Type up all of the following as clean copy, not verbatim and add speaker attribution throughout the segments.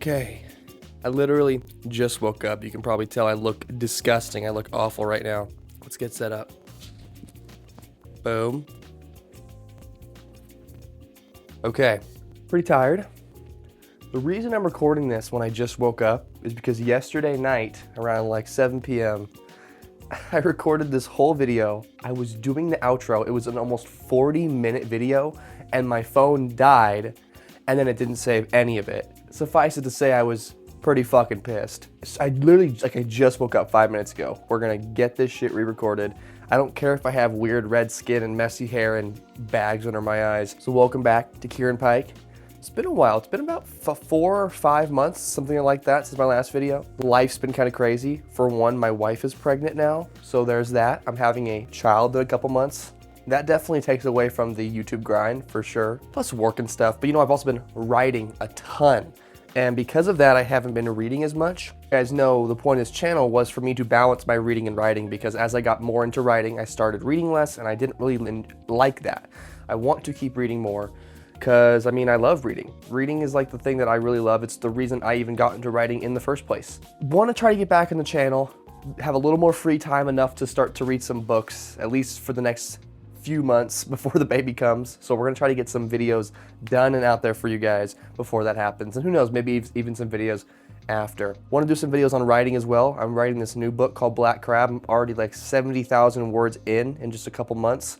Speaker 1: Okay, I literally just woke up. You can probably tell I look disgusting. I look awful right now. Let's get set up. Boom. Okay, pretty tired. The reason I'm recording this when I just woke up is because yesterday night, around like 7 p.m., I recorded this whole video. I was doing the outro. It was an almost 40-minute video, and my phone died, and then it didn't save any of it. Suffice it to say, I was pretty fucking pissed. I just woke up 5 minutes ago. We're gonna get this shit re-recorded. I don't care if I have weird red skin and messy hair and bags under my eyes. So welcome back to Kieran Pike. It's been a while. It's been about 4 or 5 months, something like that, since my last video. Life's been kind of crazy. For one, my wife is pregnant now, so there's that. I'm having a child in a couple months. That definitely takes away from the YouTube grind, for sure. Plus work and stuff. But you know, I've also been writing a ton. And because of that, I haven't been reading as much. You guys know the point of this channel was for me to balance my reading and writing, because as I got more into writing, I started reading less, and I didn't really like that. I want to keep reading more, because I mean, I love reading. Reading is like the thing that I really love. It's the reason I even got into writing in the first place. Want to try to get back in the channel, have a little more free time, enough to start to read some books, at least for the next few months before the baby comes. So we're gonna try to get some videos done and out there for you guys before that happens. And who knows, maybe even some videos after. Want to do some videos on writing as well. I'm writing this new book called Black Crab. I'm already like 70,000 words in just a couple months.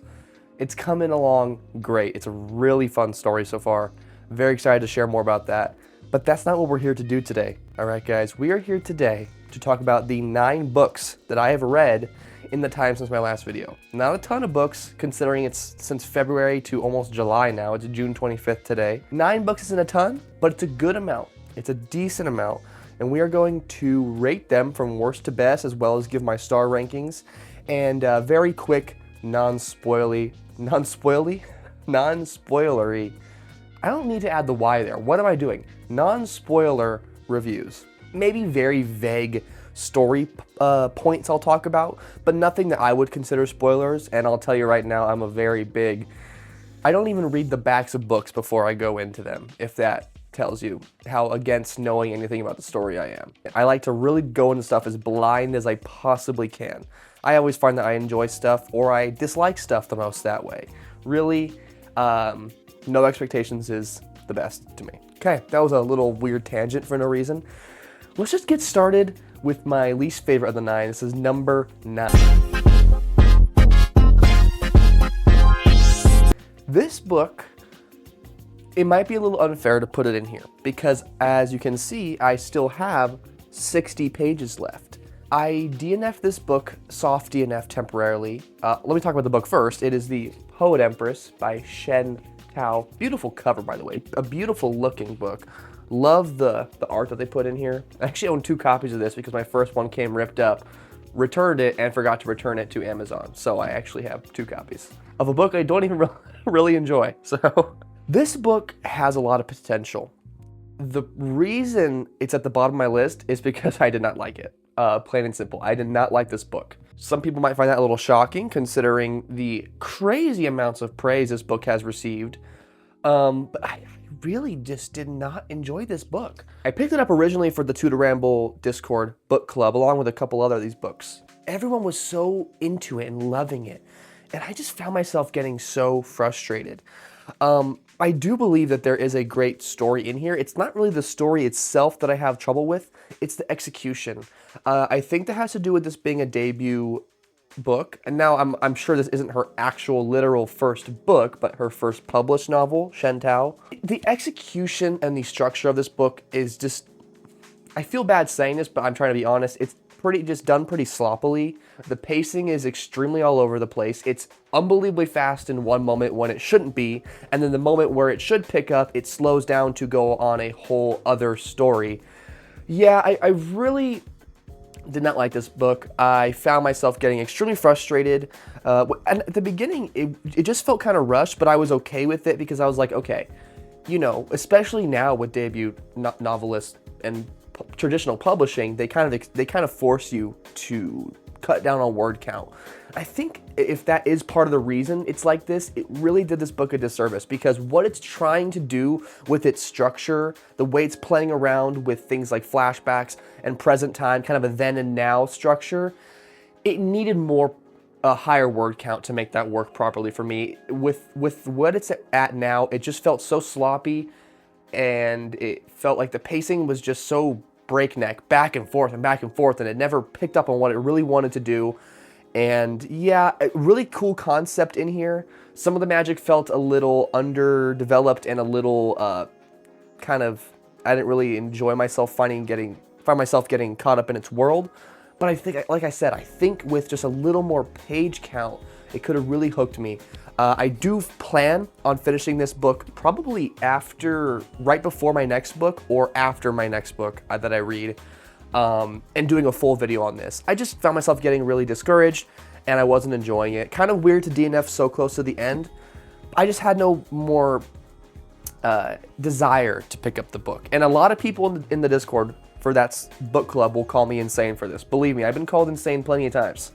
Speaker 1: It's coming along great. It's a really fun story so far. Very excited to share more about that. But that's not what we're here to do today. All right, guys, we are here today to talk about the 9 books that I have read in the time since my last video. Not a ton of books, considering it's since February to almost July now. It's June 25th today. 9 books isn't a ton, but it's a good amount. It's a decent amount. And we are going to rate them from worst to best, as well as give my star rankings. And very quick, non-spoilery. I don't need to add the Y there. What am I doing? Non-spoiler reviews. Maybe very vague story points I'll talk about, but nothing that I would consider spoilers. And I'll tell you right now, I'm a very big, I don't even read the backs of books before I go into them, if that tells you how against knowing anything about the story I am. I like to really go into stuff as blind as I possibly can. I always find that I enjoy stuff, or I dislike stuff the most that way. Really, no expectations is the best to me. Okay, that was a little weird tangent for no reason. Let's just get started with my least favorite of the 9. This is number 9. This book, it might be a little unfair to put it in here, because as you can see, I still have 60 pages left. I DNF'd this book, soft DNF temporarily. Let me talk about the book first. It is The Poet Empress by Shen Tao. Beautiful cover, by the way. A beautiful looking book. Love the art that they put in here. I actually own 2 copies of this because my first one came ripped up, returned it, and forgot to return it to Amazon. So I actually have 2 copies of a book I don't even really enjoy. So this book has a lot of potential. The reason it's at the bottom of my list is because I did not like it. Plain and simple. I did not like this book. Some people might find that a little shocking, considering the crazy amounts of praise this book has received. But I really just did not enjoy this book. I picked it up originally for the Two to Ramble Discord book club, along with a couple other of these books. Everyone was so into it and loving it, and I just found myself getting so frustrated. I do believe that there is a great story in here. It's not really the story itself that I have trouble with, it's the execution. I think that has to do with this being a debut book, and now I'm sure this isn't her actual literal first book, but her first published novel, Shen Tao. The execution and the structure of this book is just, I feel bad saying this, but I'm trying to be honest, it's just done pretty sloppily. The pacing is extremely all over the place. It's unbelievably fast in one moment when it shouldn't be, and then the moment where it should pick up, it slows down to go on a whole other story. Yeah, I really did not like this book. I found myself getting extremely frustrated. And at the beginning, it just felt kind of rushed, but I was okay with it because I was like, okay, you know, especially now with debut novelists and traditional publishing, they kind of force you to cut down on word count. I think if that is part of the reason it's like this, it really did this book a disservice, because what it's trying to do with its structure, the way it's playing around with things like flashbacks and present time, kind of a then and now structure, it needed a higher word count to make that work properly for me. With what it's at now, it just felt so sloppy, and it felt like the pacing was just so breakneck, back and forth, and it never picked up on what it really wanted to do. And yeah, a really cool concept in here. Some of the magic felt a little underdeveloped and a little I didn't really enjoy myself find myself getting caught up in its world. But I think, like I said, I think with just a little more page count, it could have really hooked me. I do plan on finishing this book probably right before my next book, or after my next book that I read, and doing a full video on this. I just found myself getting really discouraged, and I wasn't enjoying it. Kind of weird to DNF so close to the end. I just had no more desire to pick up the book. And a lot of people in the Discord for that book club will call me insane for this. Believe me, I've been called insane plenty of times.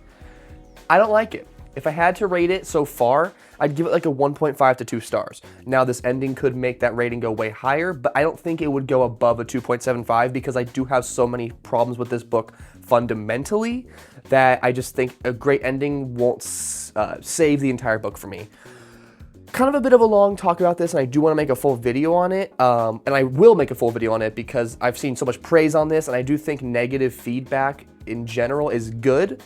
Speaker 1: I don't like it. If I had to rate it so far, I'd give it like a 1.5 to 2 stars. Now, this ending could make that rating go way higher, but I don't think it would go above a 2.75, because I do have so many problems with this book fundamentally that I just think a great ending won't save the entire book for me. Kind of a bit of a long talk about this, and I do want to make a full video on it, and I will make a full video on it because I've seen so much praise on this, and I do think negative feedback in general is good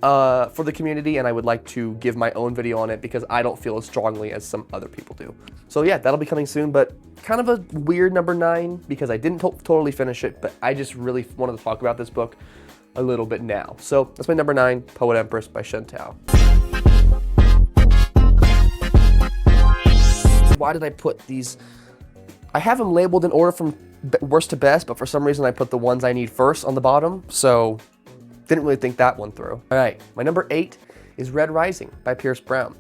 Speaker 1: for the community, and I would like to give my own video on it because I don't feel as strongly as some other people do. So yeah, that'll be coming soon, but kind of a weird number 9 because I didn't totally finish it, but I just really wanted to talk about this book a little bit now. So that's my number 9, Poet Empress by Chantal. Why did I put these? I have them labeled in order from worst to best, but for some reason I put the ones I need first on the bottom, so didn't really think that one through. All right, my number 8 is Red Rising by Pierce Brown.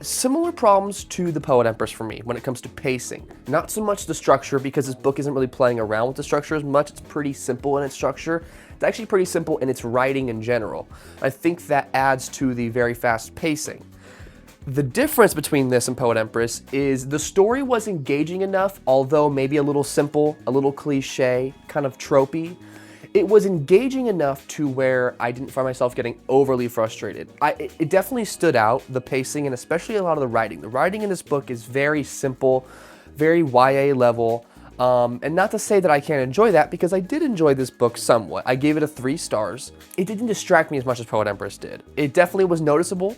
Speaker 1: Similar problems to the Poet Empress for me when it comes to pacing. Not so much the structure, because this book isn't really playing around with the structure as much. It's pretty simple in its structure. It's actually pretty simple in its writing in general. I think that adds to the very fast pacing. The difference between this and Poet Empress is the story was engaging enough, although maybe a little simple, a little cliche, kind of tropey. It was engaging enough to where I didn't find myself getting overly frustrated. It definitely stood out, the pacing, and especially a lot of the writing. The writing in this book is very simple, very YA level, and not to say that I can't enjoy that, because I did enjoy this book somewhat. I gave it a 3 stars. It didn't distract me as much as Poet Empress did. It definitely was noticeable.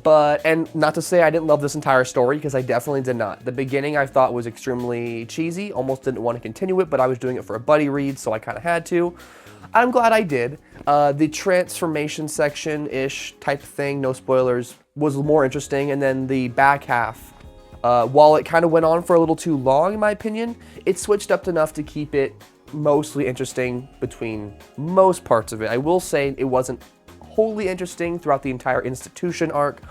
Speaker 1: And not to say I didn't love this entire story, because I definitely did not. The beginning I thought was extremely cheesy, almost didn't want to continue it, but I was doing it for a buddy read, so I kind of had to. I'm glad I did. The transformation section-ish type thing, no spoilers, was more interesting, and then the back half, while it kind of went on for a little too long, in my opinion, it switched up enough to keep it mostly interesting between most parts of it. I will say it wasn't wholly interesting throughout the entire institution arc,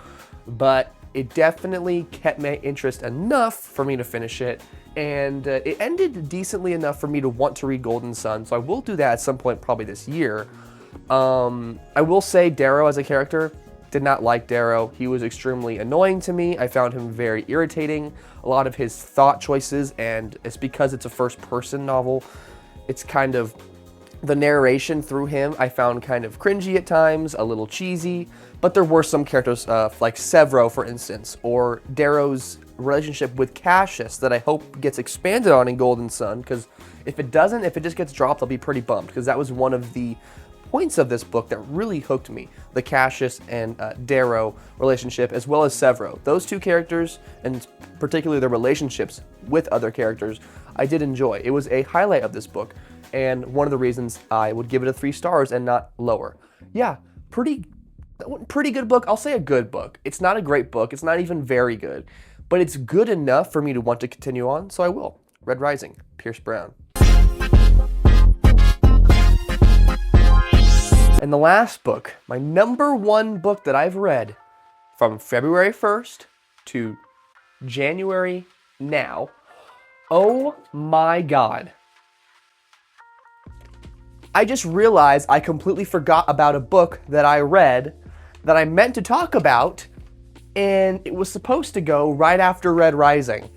Speaker 1: but it definitely kept my interest enough for me to finish it, and it ended decently enough for me to want to read Golden Sun, so I will do that at some point probably this year. I will say Darrow as a character, did not like Darrow. He was extremely annoying to me. I found him very irritating, a lot of his thought choices, and it's because it's a first-person novel, it's kind of the narration through him I found kind of cringy at times, a little cheesy, but there were some characters like Severo, for instance, or Darrow's relationship with Cassius that I hope gets expanded on in Golden Sun, because if it doesn't, if it just gets dropped, I'll be pretty bummed, because that was one of the points of this book that really hooked me, the Cassius and Darrow relationship, as well as Severo. Those two characters, and particularly their relationships with other characters, I did enjoy. It was a highlight of this book, and one of the reasons I would give it a 3 stars and not lower. Yeah, pretty good book. I'll say a good book. It's not a great book. It's not even very good, but it's good enough for me to want to continue on, so I will. Red Rising, Pierce Brown. And the last book, my number 1 book that I've read from February 1st to January now. Oh my God. I just realized I completely forgot about a book that I read that I meant to talk about, and it was supposed to go right after Red Rising.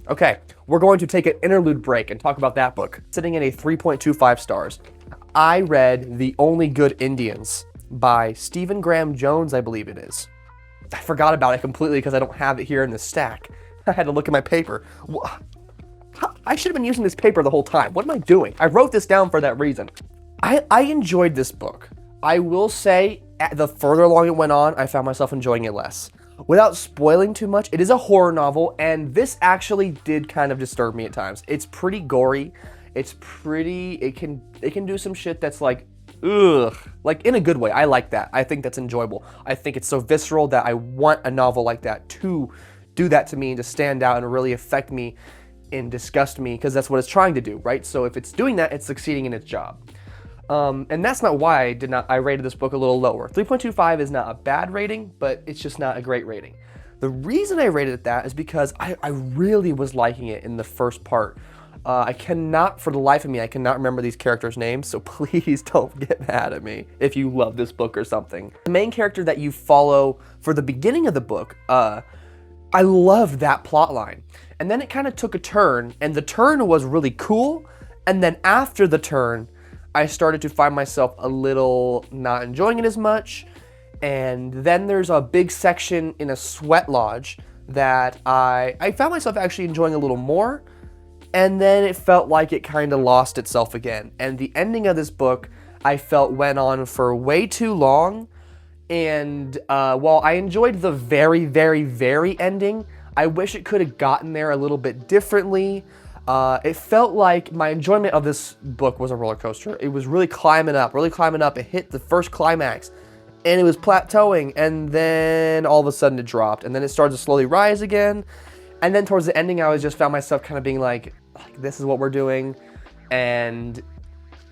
Speaker 1: Okay, we're going to take an interlude break and talk about that book. Sitting at a 3.25 stars. I read The Only Good Indians by Stephen Graham Jones, I believe it is. I forgot about it completely because I don't have it here in the stack. I had to look at my paper. I should have been using this paper the whole time. What am I doing? I wrote this down for that reason. I enjoyed this book. I will say, the further along it went on, I found myself enjoying it less. Without spoiling too much, it is a horror novel, and this actually did kind of disturb me at times. It's pretty gory. It can do some shit that's like, ugh, like in a good way. I like that. I think that's enjoyable. I think it's so visceral that I want a novel like that to do that to me and to stand out and really affect me and disgust me, because that's what it's trying to do, right? So if it's doing that, it's succeeding in its job. And that's not why I rated this book a little lower. 3.25 is not a bad rating, but it's just not a great rating. The reason I rated it that is because I really was liking it in the first part. I cannot, for the life of me, I cannot remember these characters' names, so please don't get mad at me if you love this book or something. The main character that you follow for the beginning of the book, I loved that plot line. And then it kind of took a turn, and the turn was really cool, and then after the turn, I started to find myself a little not enjoying it as much, and then there's a big section in a sweat lodge that I found myself actually enjoying a little more, and then it felt like it kind of lost itself again. And the ending of this book, I felt went on for way too long, and while I enjoyed the very, very, very ending, I wish it could have gotten there a little bit differently. It felt like my enjoyment of this book was a roller coaster. It was really climbing up. It hit the first climax, and it was plateauing, and then all of a sudden it dropped, and then it started to slowly rise again, and then towards the ending, I just found myself kind of being like, this is what we're doing, and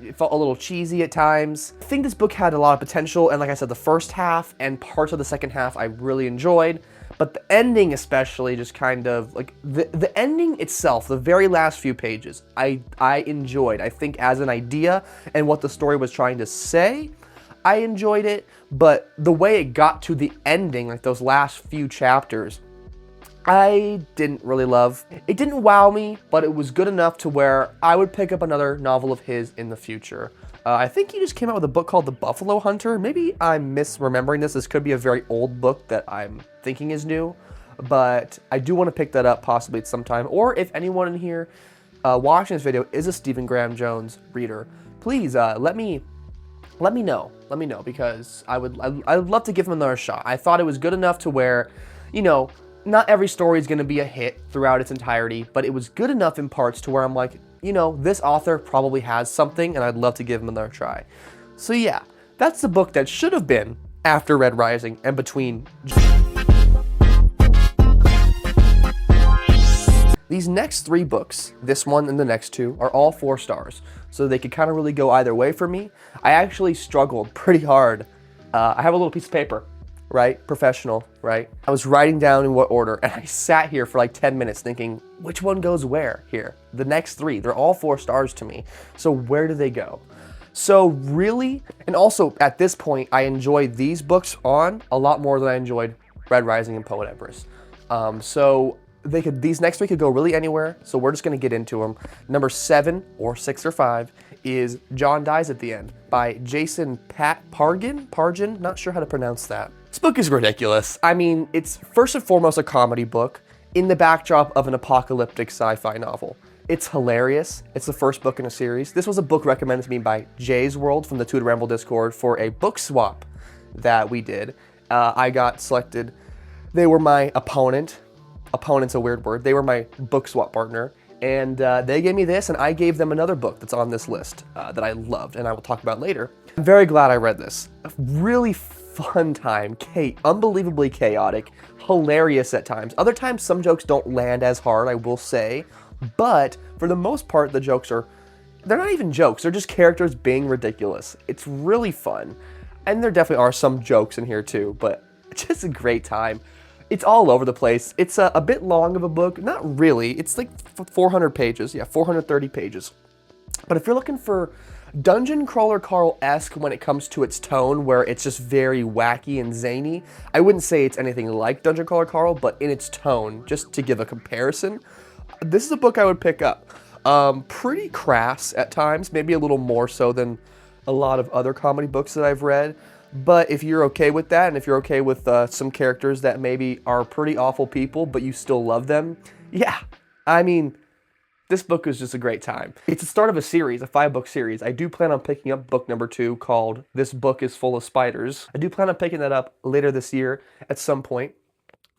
Speaker 1: it felt a little cheesy at times. I think this book had a lot of potential, and like I said, the first half and parts of the second half I really enjoyed. But the ending especially just kind of, like, the ending itself, the very last few pages, I enjoyed. I think as an idea and what the story was trying to say, I enjoyed it. But the way it got to the ending, like those last few chapters, I didn't really love. It didn't wow me, but it was good enough to where I would pick up another novel of his in the future. I think he just came out with a book called The Buffalo Hunter. Maybe I'm misremembering this. This could be a very old book that I'm thinking is new, but I do want to pick that up possibly at some time. Or if anyone in here watching this video is a Stephen Graham Jones reader, please let me know. Let me know, because I'd love to give him another shot. I thought it was good enough to where, you know, not every story is going to be a hit throughout its entirety, but it was good enough in parts to where I'm like, you know, this author probably has something, and I'd love to give him another try. So yeah, that's the book that should have been after Red Rising and between. These next three books, this one and the next two, are all 4 stars, so they could kind of really go either way for me. I actually struggled pretty hard. I have a little piece of paper, right? Professional, right? I was writing down in what order, and I sat here for like 10 minutes thinking, which one goes where here? The next 3, they're all 4 stars to me. So where do they go? So really, and also at this point, I enjoyed these books on a lot more than I enjoyed Red Rising and Poet Everest. So these next 3 could go really anywhere, so we're just gonna get into them. Number 7, or 6 or 5, is John Dies at the End by Jason Pargin? Not sure how to pronounce that. This book is ridiculous. I mean, it's first and foremost a comedy book in the backdrop of an apocalyptic sci-fi novel. It's hilarious. It's the first book in a series. This was a book recommended to me by Jay's World from the Two to Ramble Discord for a book swap that we did. I got selected. They were my opponent. Opponent's a weird word. They were my book swap partner. And they gave me this, and I gave them another book that's on this list that I loved, and I will talk about later. I'm very glad I read this. A really fun time, unbelievably chaotic, hilarious at times. Other times, some jokes don't land as hard, I will say, but for the most part, the jokes they're not even jokes, they're just characters being ridiculous. It's really fun, and there definitely are some jokes in here too, but it's just a great time. It's all over the place. It's a bit long of a book, not really. It's like 400 pages, yeah, 430 pages. But if you're looking for Dungeon Crawler Carl-esque when it comes to its tone, where it's just very wacky and zany, I wouldn't say it's anything like Dungeon Crawler Carl, but in its tone, just to give a comparison, this is a book I would pick up. Pretty crass at times, maybe a little more so than a lot of other comedy books that I've read. But if you're okay with that, and if you're okay with some characters that maybe are pretty awful people, but you still love them, yeah, I mean, this book is just a great time. It's the start of a series, a 5-book series. I do plan on picking up book number 2 called This Book is Full of Spiders. I do plan on picking that up later this year at some point.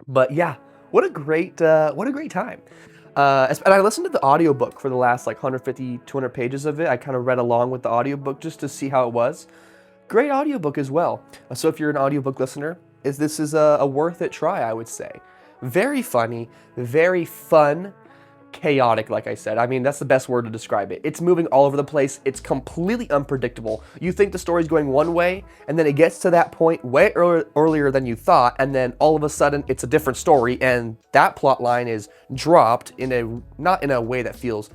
Speaker 1: But yeah, what a great time. And I listened to the audiobook for the last like 150, 200 pages of it. I kind of read along with the audiobook just to see how it was. Great audiobook as well. So if you're an audiobook listener, this is a worth it try, I would say. Very funny, very fun, chaotic, like I said. I mean, that's the best word to describe it. It's moving all over the place. It's completely unpredictable. You think the story's going one way, and then it gets to that point way earlier than you thought, and then all of a sudden it's a different story, and that plot line is dropped not in a way that feels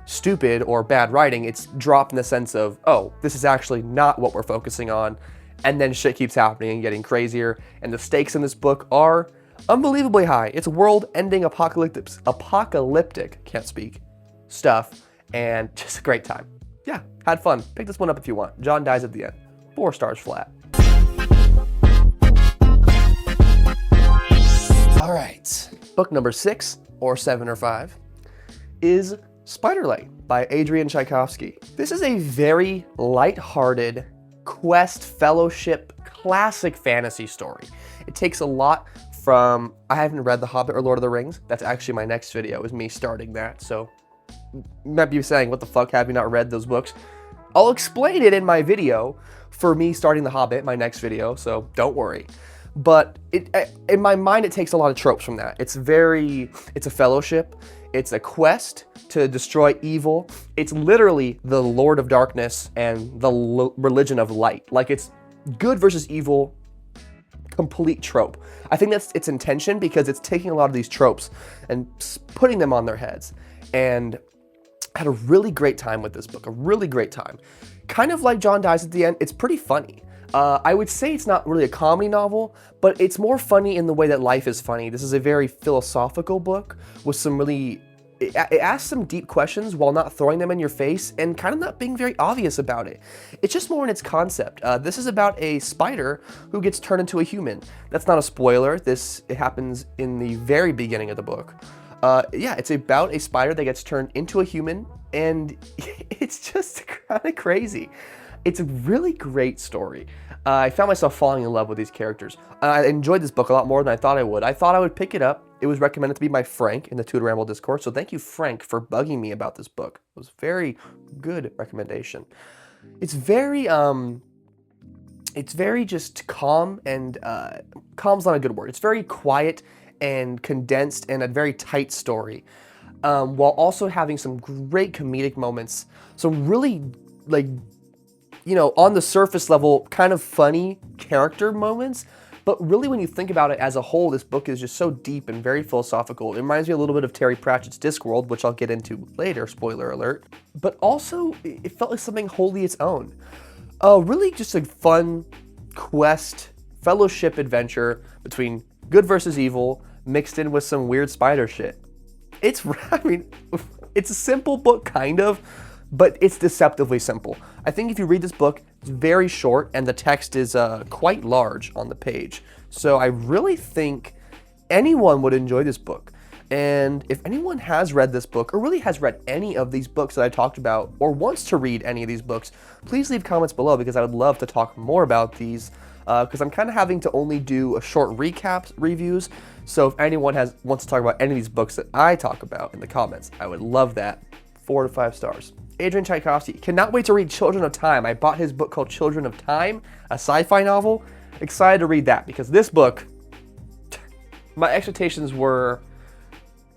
Speaker 1: stupid or bad writing. It's dropped in the sense of, oh, this is actually not what we're focusing on, and then shit keeps happening and getting crazier, and the stakes in this book are unbelievably high. It's world-ending apocalyptic, can't speak, stuff, and just a great time. Yeah, had fun. Pick this one up if you want. John dies at the end. 4 stars flat. All right, book number 6, or 7 or 5, is Spiderlay by Adrian Tchaikovsky. This is a very light-hearted quest fellowship classic fantasy story. It takes a lot from, I haven't read The Hobbit or Lord of the Rings. That's actually my next video, is me starting that. So you might be saying, what the fuck, have you not read those books? I'll explain it in my video for me starting The Hobbit, my next video, so don't worry. But in my mind, it takes a lot of tropes from that. It's a fellowship. It's a quest to destroy evil. It's literally the Lord of Darkness and the religion of light. Like, it's good versus evil, complete trope. I think that's its intention, because it's taking a lot of these tropes and putting them on their heads. And I had a really great time with this book, a really great time. Kind of like John Dies at the End, it's pretty funny. I would say it's not really a comedy novel, but it's more funny in the way that life is funny. This is a very philosophical book with some really, it asks some deep questions while not throwing them in your face and kind of not being very obvious about it. It's just more in its concept. This is about a spider who gets turned into a human. That's not a spoiler. It happens in the very beginning of the book. Yeah, it's about a spider that gets turned into a human, and it's just kind of crazy. It's a really great story. I found myself falling in love with these characters. I enjoyed this book a lot more than I thought I would. I thought I would pick it up. It was recommended to me by Frank in the Tutor Ramble Discord, so thank you, Frank, for bugging me about this book. It was a very good recommendation. It's very just calm, and calm's not a good word. It's very quiet and condensed and a very tight story, while also having some great comedic moments, some really, like, you know, on the surface level, kind of funny character moments. But really, when you think about it as a whole, this book is just so deep and very philosophical. It reminds me a little bit of Terry Pratchett's Discworld, which I'll get into later, spoiler alert. But also, it felt like something wholly its own. Really just a fun quest, fellowship adventure between good versus evil, mixed in with some weird spider shit. I mean, it's a simple book, kind of, but it's deceptively simple. I think if you read this book, it's very short, and the text is quite large on the page. So I really think anyone would enjoy this book. And if anyone has read this book, or really has read any of these books that I talked about, or wants to read any of these books, please leave comments below, because I would love to talk more about these, because I'm kind of having to only do a short recap reviews. So if anyone wants to talk about any of these books that I talk about in the comments, I would love that. 4 to 5 stars. Adrian Tchaikovsky. Cannot wait to read Children of Time. I bought his book called Children of Time, a sci-fi novel. Excited to read that, because this book, my expectations were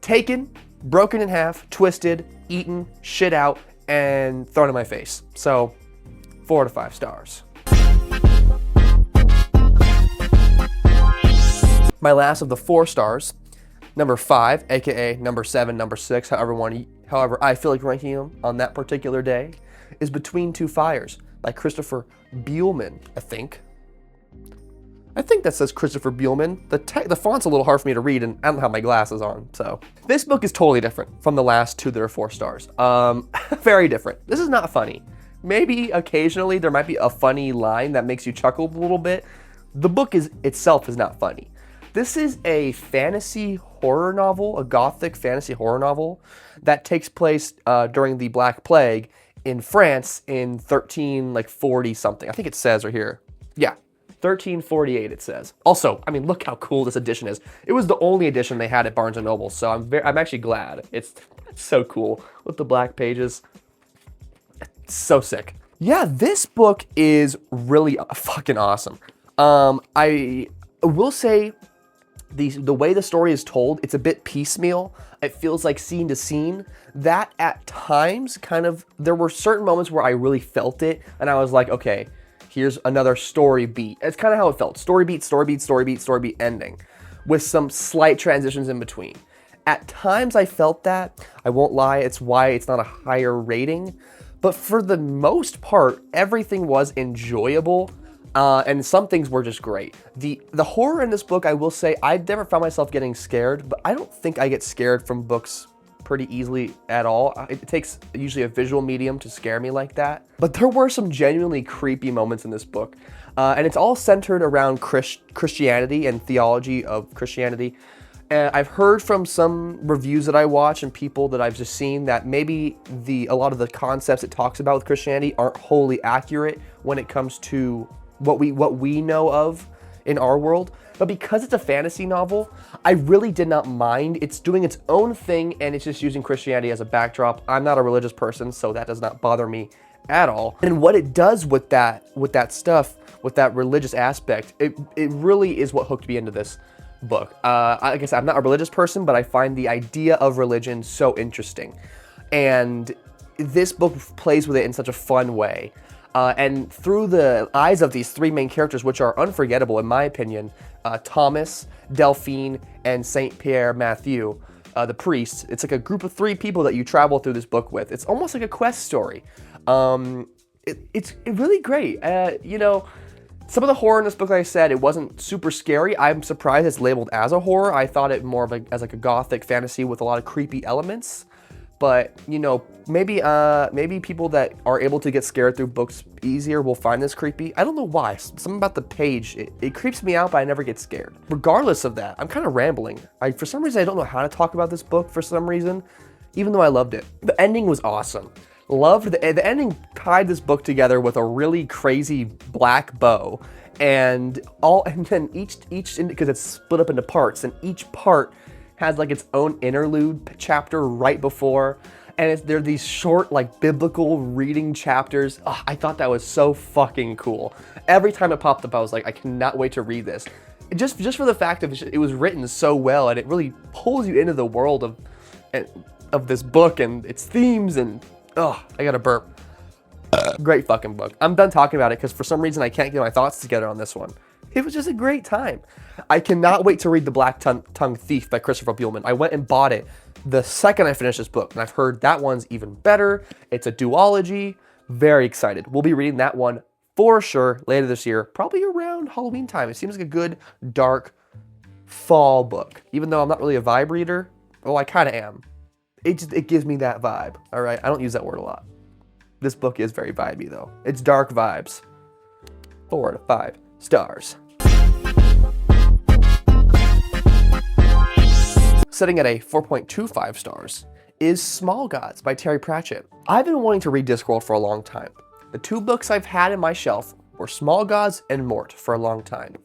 Speaker 1: taken, broken in half, twisted, eaten, shit out, and thrown in my face. So 4 to 5 stars. My last of the 4 stars Number 5, aka number 7, number 6, however I feel like ranking them on that particular day, is Between Two Fires by Christopher Buehlman, I think. I think that says Christopher Buehlman. The font's a little hard for me to read, and I don't have my glasses on, so. This book is totally different from the last 2 that are 4 stars. Very different. This is not funny. Maybe occasionally there might be a funny line that makes you chuckle a little bit. The book itself is not funny. This is a fantasy horror novel, a gothic fantasy horror novel that takes place during the Black Plague in France in 1340 something. I think it says right here. Yeah, 1348 it says. Also, I mean, look how cool this edition is. It was the only edition they had at Barnes & Noble, so I'm actually glad. It's so cool with the black pages. It's so sick. Yeah, this book is really fucking awesome. I will say the way the story is told, it's a bit piecemeal. It feels like scene to scene. That at times there were certain moments where I really felt it and I was like, okay, here's another story beat. It's kind of how it felt. Story beat, story beat, story beat, story beat, ending with some slight transitions in between. At times I felt that. I won't lie, it's why it's not a higher rating. But for the most part, everything was enjoyable. And some things were just great. The horror in this book, I will say, I've never found myself getting scared, but I don't think I get scared from books pretty easily at all. It takes usually a visual medium to scare me like that. But there were some genuinely creepy moments in this book. And it's all centered around Christianity and theology of Christianity. And I've heard from some reviews that I watch and people that I've just seen that maybe a lot of the concepts it talks about with Christianity aren't wholly accurate when it comes to what we know of in our world. But because it's a fantasy novel, I really did not mind. It's doing its own thing and it's just using Christianity as a backdrop. I'm not a religious person, so that does not bother me at all. And what it does with that stuff, with that religious aspect, it really is what hooked me into this book. Like I said, I'm not a religious person, but I find the idea of religion so interesting. And this book plays with it in such a fun way. And through the eyes of these 3 main characters, which are unforgettable in my opinion, Thomas, Delphine, and Saint Pierre Matthew, the priest. It's like a group of 3 people that you travel through this book with. It's almost like a quest story. It's really great. You know, some of the horror in this book, like I said, it wasn't super scary. I'm surprised it's labeled as a horror. I thought it more of as like a gothic fantasy with a lot of creepy elements. But, you know, maybe people that are able to get scared through books easier will find this creepy. I don't know why. Something about the page, it creeps me out, but I never get scared. Regardless of that, I'm kind of rambling. For some reason, I don't know how to talk about this book for some reason, even though I loved it. The ending was awesome. Loved the ending tied this book together with a really crazy black bow. And then each because it's split up into parts, and each part has like its own interlude chapter right before, and they're these short like biblical reading chapters. Oh, I thought that was so fucking cool. Every time it popped up, I was like, I cannot wait to read this. Just for the fact of it was written so well, and it really pulls you into the world of this book and its themes. And oh, I got a burp. Great fucking book. I'm done talking about it because for some reason I can't get my thoughts together on this one. It was just a great time. I cannot wait to read The Black Tongue Thief by Christopher Buehlman. I went and bought it the second I finished this book, and I've heard that one's even better. It's a duology. Very excited. We'll be reading that one for sure later this year, probably around Halloween time. It seems like a good, dark fall book. Even though I'm not really a vibe reader, well, I kind of am. It gives me that vibe, all right? I don't use that word a lot. This book is very vibey, though. It's dark vibes. 4 to 5 stars. Sitting at a 4.25 stars is Small Gods by Terry Pratchett. I've been wanting to read Discworld for a long time. The 2 books I've had in my shelf were Small Gods and Mort for a long time.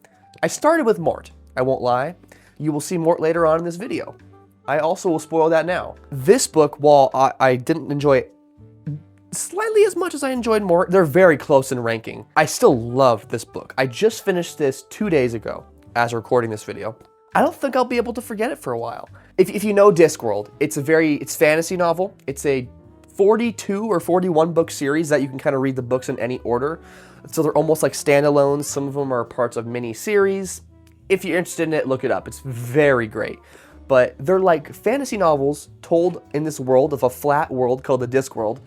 Speaker 1: I started with Mort, I won't lie. You will see Mort later on in this video. I also will spoil that now. This book, while I didn't enjoy it slightly as much as I enjoyed Mort, they're very close in ranking. I still love this book. I just finished this 2 days ago as recording this video. I don't think I'll be able to forget it for a while. If you know Discworld, it's fantasy novel. It's a 42 or 41 book series that you can kind of read the books in any order. So they're almost like standalones. Some of them are parts of mini series. If you're interested in it, look it up. It's very great. but they're like fantasy novels told in this world of a flat world called the Discworld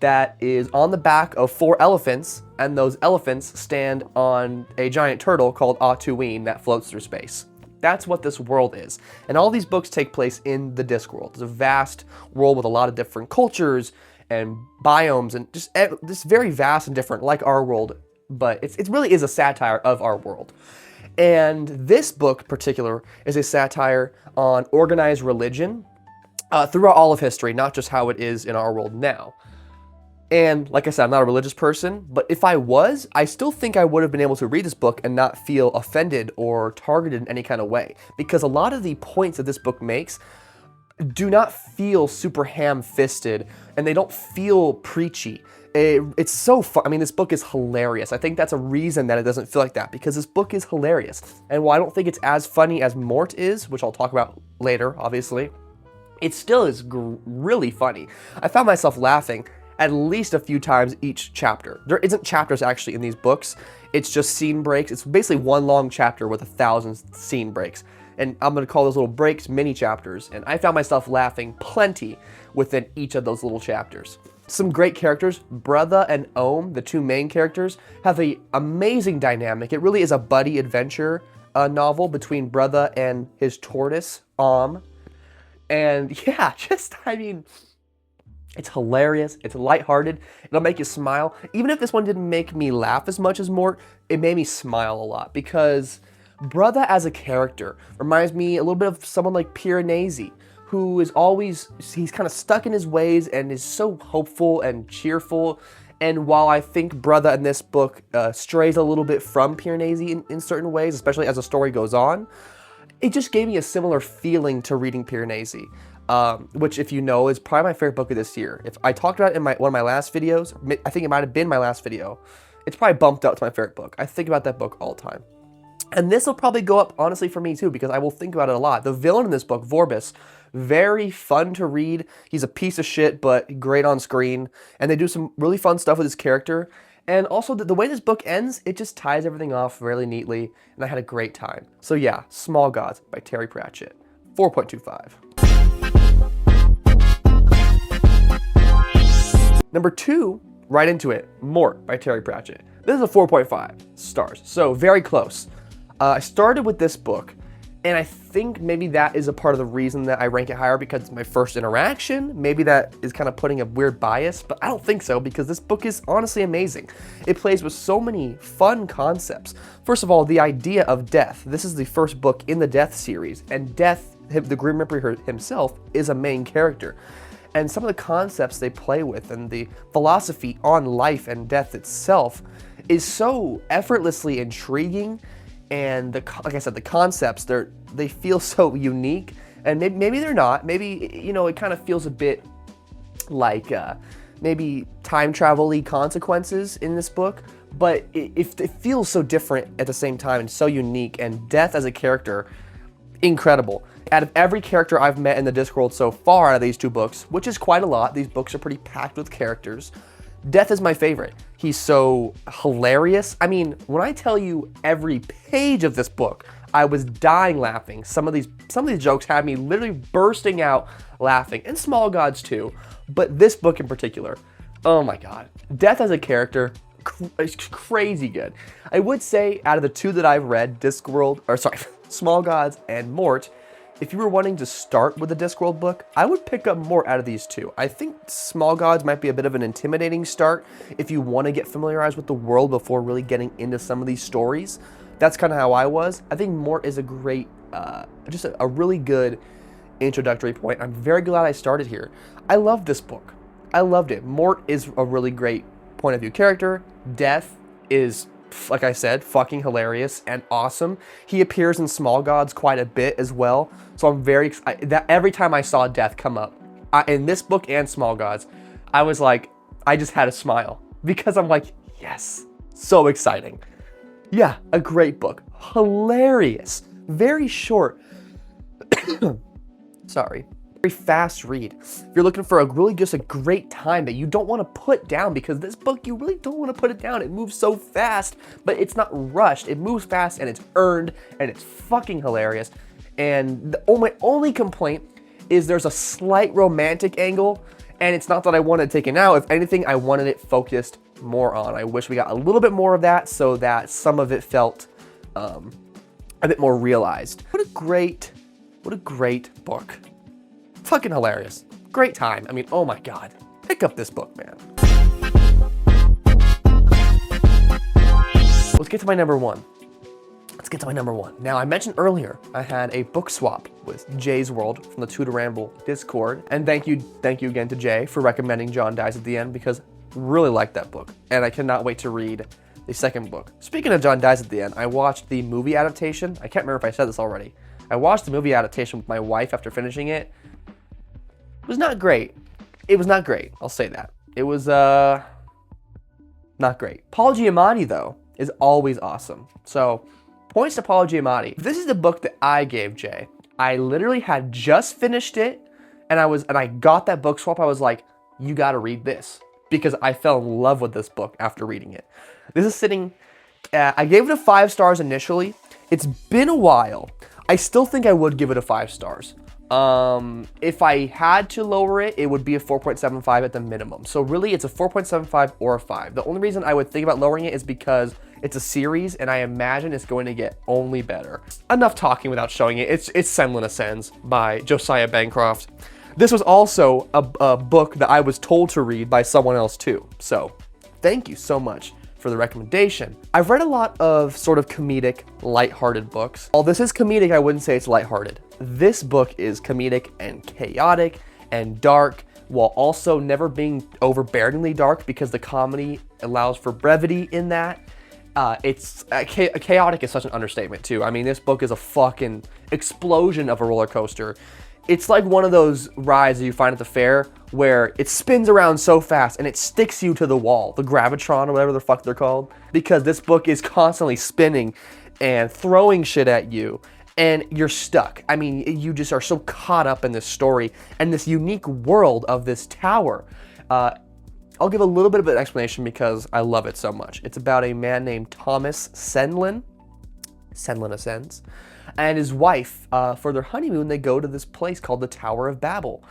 Speaker 1: that is on the back of 4 elephants, and those elephants stand on a giant turtle called Atuin that floats through space. That's what this world is. And all these books take place in the Discworld. It's a vast world with a lot of different cultures and biomes and just very vast and different, like our world, but it really is a satire of our world. And this book in particular is a satire on organized religion throughout all of history, not just how it is in our world now. And like I said, I'm not a religious person, but if I was, I still think I would have been able to read this book and not feel offended or targeted in any kind of way, because a lot of the points that this book makes do not feel super ham-fisted, and they don't feel preachy. It's so fun. I mean, this book is hilarious. I think that's a reason that it doesn't feel like that, because this book is hilarious. And while I don't think it's as funny as Mort is, which I'll talk about later, obviously, it still is really funny. I found myself laughing at least a few times each chapter. There isn't chapters actually in these books. It's just scene breaks. It's basically one long chapter with 1,000 scene breaks. And I'm going to call those little breaks mini chapters. And I found myself laughing plenty within each of those little chapters. Some great characters. Brother and Ohm, the 2 main characters, have an amazing dynamic. It really is a buddy adventure novel between Brother and his tortoise, Ohm. And yeah, I mean, it's hilarious. It's lighthearted. It'll make you smile. Even if this one didn't make me laugh as much as Mort, it made me smile a lot, because Brother as a character reminds me a little bit of someone like Piranesi, who is always, he's kind of stuck in his ways and is so hopeful and cheerful. And while I think Brother in this book strays a little bit from Piranesi in certain ways, especially as the story goes on, it just gave me a similar feeling to reading Piranesi. Which, if you know, is probably my favorite book of this year. If I talked about it in one of my last videos, I think it might have been my last video, it's probably bumped up to my favorite book. I think about that book all the time. And this will probably go up, honestly, for me too, because I will think about it a lot. The villain in this book, Vorbis, very fun to read. He's a piece of shit, but great on screen. And they do some really fun stuff with his character. And also, the way this book ends, it just ties everything off really neatly. And I had a great time. So yeah, Small Gods by Terry Pratchett. 4.25. Number 2, right into it, Mort by Terry Pratchett. This is a 4.5 stars, so very close. I started with this book, and I think maybe that is a part of the reason that I rank it higher, because it's my first interaction. Maybe that is kind of putting a weird bias, but I don't think so, because this book is honestly amazing. It plays with so many fun concepts. First of all, the idea of death. This is the first book in the Death series, and Death, the Grim Reaper himself, is a main character. And some of the concepts they play with and the philosophy on life and death itself is so effortlessly intriguing. And like I said, the concepts, they feel so unique. And maybe they're not. Maybe, you know, it kind of feels a bit like maybe time travel-y consequences in this book. But it feels so different at the same time and so unique. And Death as a character, incredible. Out of every character I've met in the Discworld so far out of these 2 books, which is quite a lot, these books are pretty packed with characters, Death is my favorite. He's so hilarious. I mean, when I tell you every page of this book, I was dying laughing. Some of these jokes had me literally bursting out laughing, and Small Gods too, but this book in particular, oh my god. Death as a character, is crazy good. I would say out of the 2 that I've read, Small Gods and Mort, if you were wanting to start with a Discworld book, I would pick up Mort out of these 2. I think Small Gods might be a bit of an intimidating start if you want to get familiarized with the world before really getting into some of these stories. That's kind of how I was. I think Mort is a great, just a really good introductory point. I'm very glad I started here. I love this book. I loved it. Mort is a really great point of view character. Death is, like I said, fucking hilarious and awesome. He appears in Small Gods quite a bit as well, so I'm very excited. That every time I saw Death come up in this book and Small Gods, I was like, I just had a smile, because I'm like, yes, so exciting. Yeah, a great book, hilarious, very short. Sorry. Very fast read. If you're looking for just a great time that you don't want to put down, because this book, you really don't want to put it down. It moves so fast, but it's not rushed. It moves fast and it's earned and it's fucking hilarious. And my only complaint is there's a slight romantic angle, and it's not that I want it taken out. If anything, I wanted it focused more on. I wish we got a little bit more of that so that some of it felt a bit more realized. What a great book. Fucking hilarious. Great time. I mean, oh my God. Pick up this book, man. Let's get to my number one. Now, I mentioned earlier I had a book swap with Jay's World from the Tutor Ramble Discord. And thank you again to Jay for recommending John Dies at the End, because I really like that book. And I cannot wait to read the second book. Speaking of John Dies at the End, I watched the movie adaptation. I can't remember if I said this already. I watched the movie adaptation with my wife after finishing it. It was not great. I'll say that. It was not great. Paul Giamatti, though, is always awesome. So, points to Paul Giamatti. This is the book that I gave Jay. I literally had just finished it, and I got that book swap. I was like, you gotta read this, because I fell in love with this book after reading it. This is sitting, I gave it a 5 stars initially. It's been a while. I still think I would give it a 5 stars. If I had to lower it, it would be a 4.75 at the minimum. So really, it's a 4.75 or a 5. The only reason I would think about lowering it is because it's a series, and I imagine it's going to get only better. Enough talking without showing it. It's Senlin Ascends by Josiah Bancroft. This was also a book that I was told to read by someone else too. So thank you so much for the recommendation. I've read a lot of sort of comedic, lighthearted books. While this is comedic, I wouldn't say it's lighthearted. This book is comedic and chaotic and dark, while also never being overbearingly dark, because the comedy allows for brevity in that. Chaotic is such an understatement too. I mean, this book is a fucking explosion of a roller coaster. It's like one of those rides that you find at the fair where it spins around so fast and it sticks you to the wall, the Gravitron or whatever the fuck they're called, because this book is constantly spinning and throwing shit at you, and you're stuck. I mean, you just are so caught up in this story and this unique world of this tower. I'll give a little bit of an explanation because I love it so much. It's about a man named Thomas Senlin Ascends, and his wife. For their honeymoon, they go to this place called the Tower of Babel.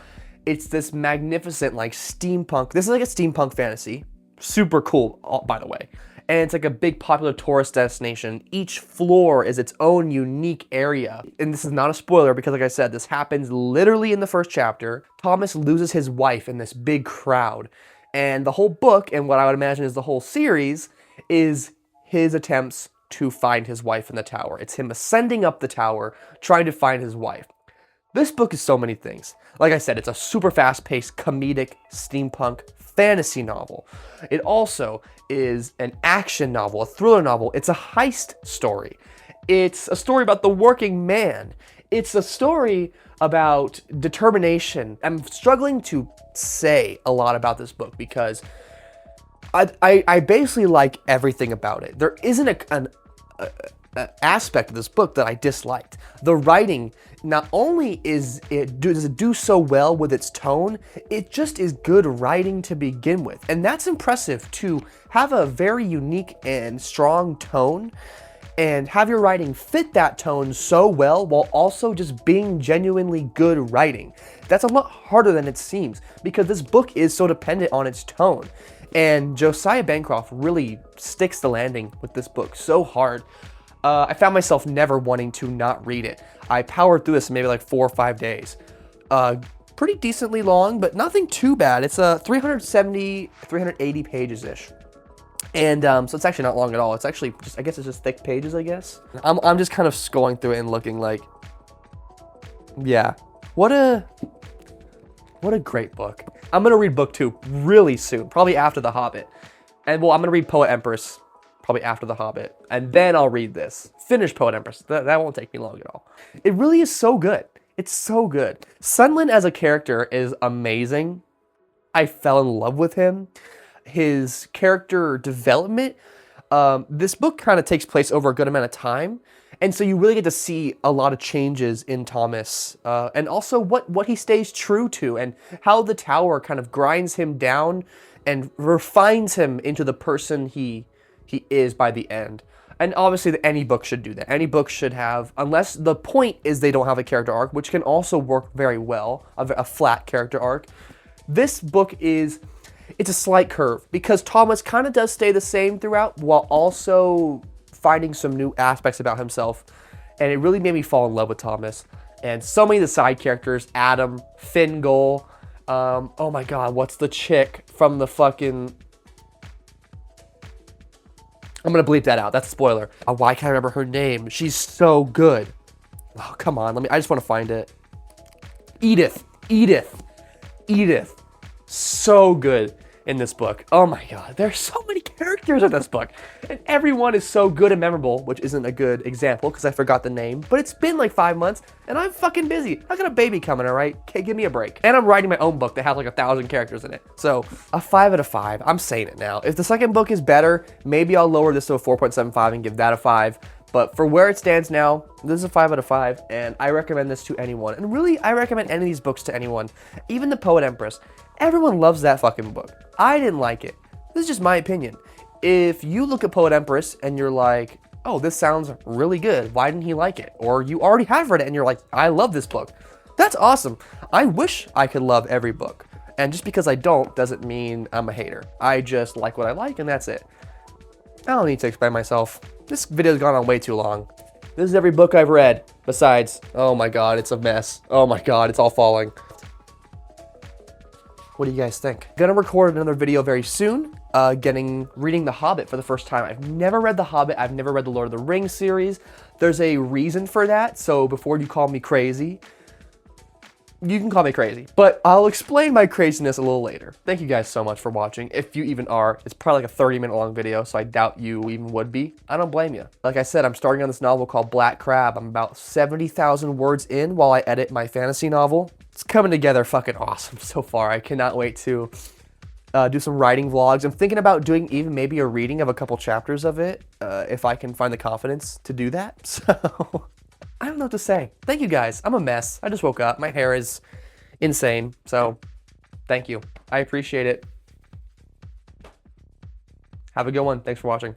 Speaker 1: It's this magnificent, like, steampunk. This is like a steampunk fantasy. Super cool, by the way. And it's like a big popular tourist destination. Each floor is its own unique area. And this is not a spoiler because, like I said, this happens literally in the first chapter. Thomas loses his wife in this big crowd. And the whole book, and what I would imagine is the whole series, is his attempts to find his wife in the tower. It's him ascending up the tower, trying to find his wife. This book is so many things. Like I said, it's a super fast-paced, comedic, steampunk fantasy novel. It also is an action novel, a thriller novel. It's a heist story. It's a story about the working man. It's a story about determination. I'm struggling to say a lot about this book because I basically like everything about it. There isn't an aspect of this book that I disliked. The writing, not only does it do so well with its tone, it just is good writing to begin with. And that's impressive, to have a very unique and strong tone and have your writing fit that tone so well while also just being genuinely good writing. That's a lot harder than it seems because this book is so dependent on its tone. And Josiah Bancroft really sticks the landing with this book so hard. I found myself never wanting to not read it. I powered through this in maybe like 4 or 5 days. Pretty decently long, but nothing too bad. It's 370, 380 pages-ish. And so it's actually not long at all. It's actually just, I guess it's just thick pages, I guess. I'm just kind of scrolling through it and looking like, yeah, what a great book. I'm gonna read book 2 really soon, probably after The Hobbit. And well, I'm gonna read Poet Empress probably after The Hobbit, and then I'll read this. Finish Poet Empress. That won't take me long at all. It really is so good. It's so good. Senlin as a character is amazing. I fell in love with him. His character development, this book kind of takes place over a good amount of time, and so you really get to see a lot of changes in Thomas, and also what he stays true to, and how the tower kind of grinds him down and refines him into the person he is by the end. And obviously, any book should do that. Any book should have, unless the point is they don't have a character arc, which can also work very well, a flat character arc. This book it's a slight curve because Thomas kind of does stay the same throughout while also finding some new aspects about himself. And it really made me fall in love with Thomas. And so many of the side characters, Adam, Fingal, oh my God, what's the chick from the fucking... I'm gonna bleep that out. That's a spoiler. Why can't I remember her name? She's so good. Oh, come on. I just want to find it. Edith. So good in this book. Oh my God. There's so many characters in this book. And everyone is so good and memorable, which isn't a good example because I forgot the name. But it's been like 5 months and I'm fucking busy. I got a baby coming, all right? Okay, give me a break. And I'm writing my own book that has like 1,000 characters in it. So a 5 out of 5. I'm saying it now. If the second book is better, maybe I'll lower this to a 4.75 and give that a 5. But for where it stands now, this is a 5 out of 5, and I recommend this to anyone. And really, I recommend any of these books to anyone. Even The Poet Empress. Everyone loves that fucking book. I didn't like it. This is just my opinion. If you look at Poet Empress and you're like, oh, this sounds really good, why didn't he like it? Or you already have read it and you're like, I love this book. That's awesome. I wish I could love every book. And just because I don't doesn't mean I'm a hater. I just like what I like and that's it. I don't need to explain myself. This video's gone on way too long. This is every book I've read. Besides, oh my God, it's a mess. Oh my God, it's all falling. What do you guys think? Gonna record another video very soon, reading The Hobbit for the first time. I've never read The Hobbit. I've never read the Lord of the Rings series. There's a reason for that, so before you call me crazy, you can call me crazy, but I'll explain my craziness a little later. Thank you guys so much for watching. If you even are, it's probably like a 30-minute long video, so I doubt you even would be. I don't blame you. Like I said, I'm starting on this novel called Black Crab. I'm about 70,000 words in while I edit my fantasy novel. It's coming together fucking awesome so far. I cannot wait to do some writing vlogs. I'm thinking about doing even maybe a reading of a couple chapters of it, if I can find the confidence to do that. So I don't know what to say. Thank you guys. I'm a mess. I just woke up. My hair is insane. So thank you. I appreciate it. Have a good one. Thanks for watching.